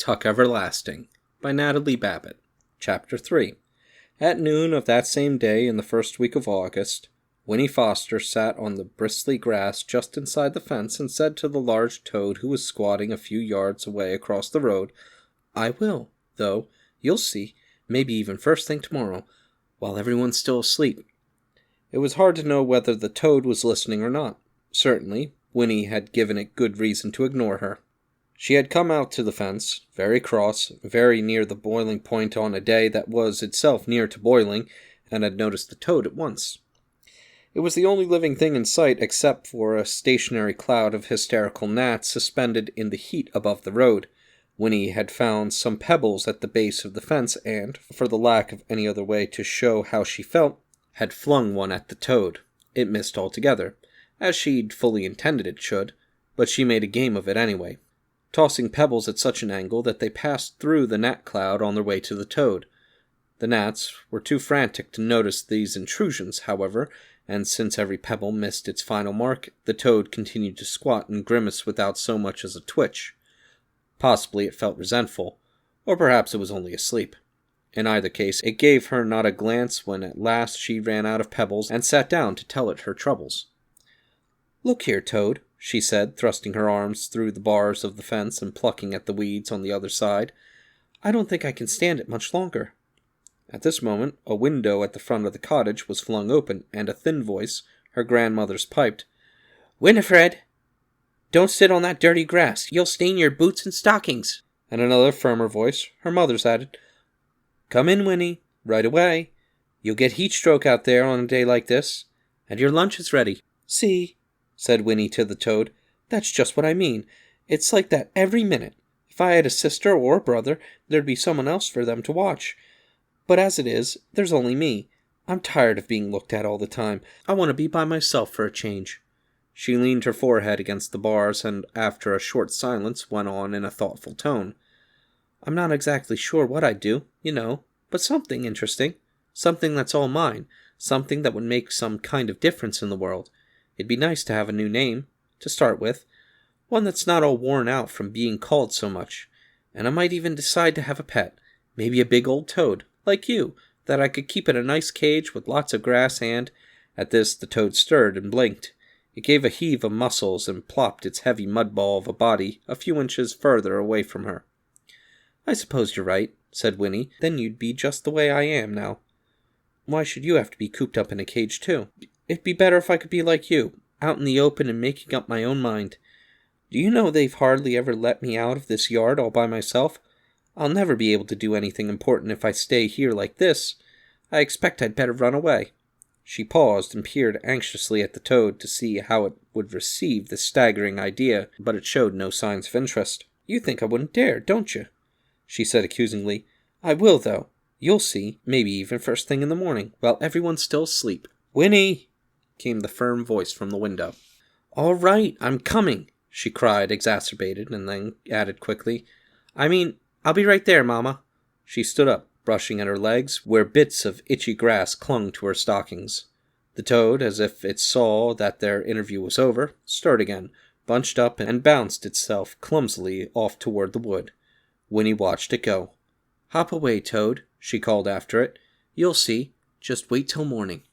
Tuck Everlasting by Natalie Babbitt. Chapter 3. At noon of that same day in the first week of August, Winnie Foster sat on the bristly grass just inside the fence and said to the large toad who was squatting a few yards away across the road, "I will, though, you'll see, maybe even first thing tomorrow, while everyone's still asleep." It was hard to know whether the toad was listening or not. Certainly, Winnie had given it good reason to ignore her. She had come out to the fence, very cross, very near the boiling point on a day that was itself near to boiling, and had noticed the toad at once. It was the only living thing in sight except for a stationary cloud of hysterical gnats suspended in the heat above the road. Winnie had found some pebbles at the base of the fence and, for the lack of any other way to show how she felt, had flung one at the toad. It missed altogether, as she'd fully intended it should, but she made a game of it anyway, tossing pebbles at such an angle that they passed through the gnat cloud on their way to the toad. The gnats were too frantic to notice these intrusions, however, and since every pebble missed its final mark, the toad continued to squat and grimace without so much as a twitch. Possibly it felt resentful, or perhaps it was only asleep. In either case, it gave her not a glance when at last she ran out of pebbles and sat down to tell it her troubles. "Look here, Toad," she said, thrusting her arms through the bars of the fence and plucking at the weeds on the other side. "I don't think I can stand it much longer." At this moment, a window at the front of the cottage was flung open, and a thin voice, her grandmother's, piped, "Winifred, don't sit on that dirty grass. You'll stain your boots and stockings." And another firmer voice, her mother's, added, "Come in, Winnie, right away. You'll get heat stroke out there on a day like this. And your lunch is ready." "See," said Winnie to the toad, "that's just what I mean. It's like that every minute. If I had a sister or a brother, there'd be someone else for them to watch. But as it is, there's only me. I'm tired of being looked at all the time. I want to be by myself for a change." She leaned her forehead against the bars and, after a short silence, went on in a thoughtful tone. "I'm not exactly sure what I'd do, but something interesting. Something that's all mine. Something that would make some kind of difference in the world. It'd be nice to have a new name, to start with. One that's not all worn out from being called so much. And I might even decide to have a pet. Maybe a big old toad, like you, that I could keep in a nice cage with lots of grass and—" At this the toad stirred and blinked. It gave a heave of muscles and plopped its heavy mud ball of a body a few inches further away from her. "I suppose you're right," said Winnie. "Then you'd be just the way I am now. Why should you have to be cooped up in a cage, too? It'd be better if I could be like you, out in the open and making up my own mind. Do you know they've hardly ever let me out of this yard all by myself? I'll never be able to do anything important if I stay here like this. I expect I'd better run away." She paused and peered anxiously at the toad to see how it would receive this staggering idea, but it showed no signs of interest. "You think I wouldn't dare, don't you?" she said accusingly. "I will, though. You'll see, maybe even first thing in the morning, while everyone's still asleep." "Winnie!" came the firm voice from the window. "All right, I'm coming," she cried, exacerbated, and then added quickly, I'll be right there, Mama." She stood up, brushing at her legs, where bits of itchy grass clung to her stockings. The toad, as if it saw that their interview was over, stirred again, bunched up, and bounced itself clumsily off toward the wood. Winnie watched it go. "Hop away, Toad," she called after it. "You'll see. Just wait till morning."